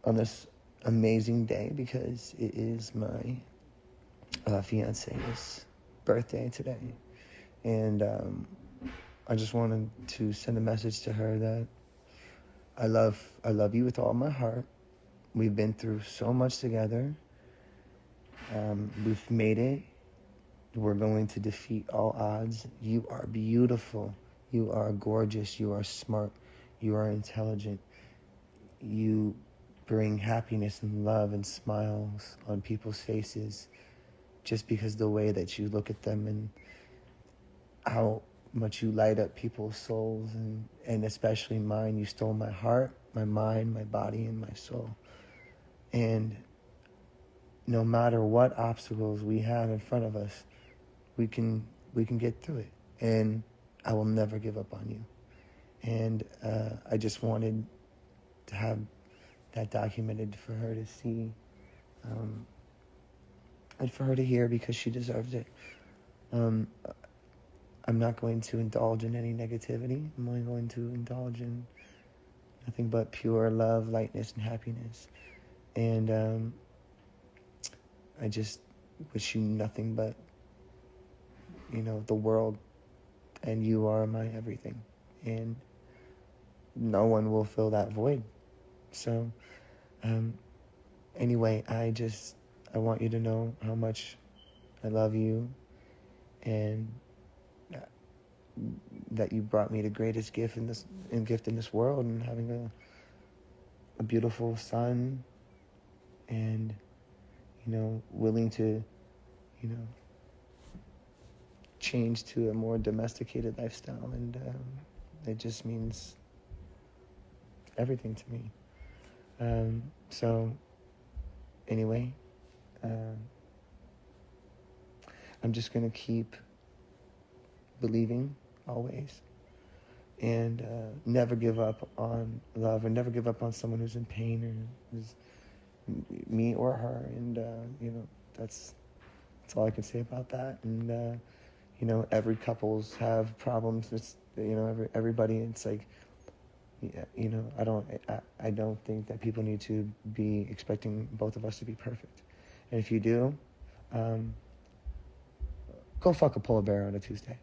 on this amazing day because it is my fiance's birthday today. And I just wanted to send a message to her that I love you with all my heart. We've been through so much together. We've made it. We're going to defeat all odds. You are beautiful. You are gorgeous. You are smart. You are intelligent. You bring happiness and love and smiles on people's faces just because the way that you look at them and how much you light up people's souls, and especially mine. You stole my heart, my mind, my body, and my soul. And no matter what obstacles we have in front of us, we can get through it. And I will never give up on you. And I just wanted to have that documented for her to see, and for her to hear, because she deserves it. I'm not going to indulge in any negativity. I'm only going to indulge in nothing but pure love, lightness, and happiness. And I just wish you nothing but, the world, and you are my everything. And no one will fill that void. So, anyway, I want you to know how much I love you, and that you brought me the greatest gift in this world, and having a beautiful son, and willing to change to a more domesticated lifestyle, and it just means everything to me. So anyway, I'm just gonna keep believing always, and never give up on love, or never give up on someone who's in pain, or who's me or her. And that's all I can say about that. And every couples have problems. It's everybody. It's like, I don't think that people need to be expecting both of us to be perfect. And if you do, go fuck a polar bear on a Tuesday.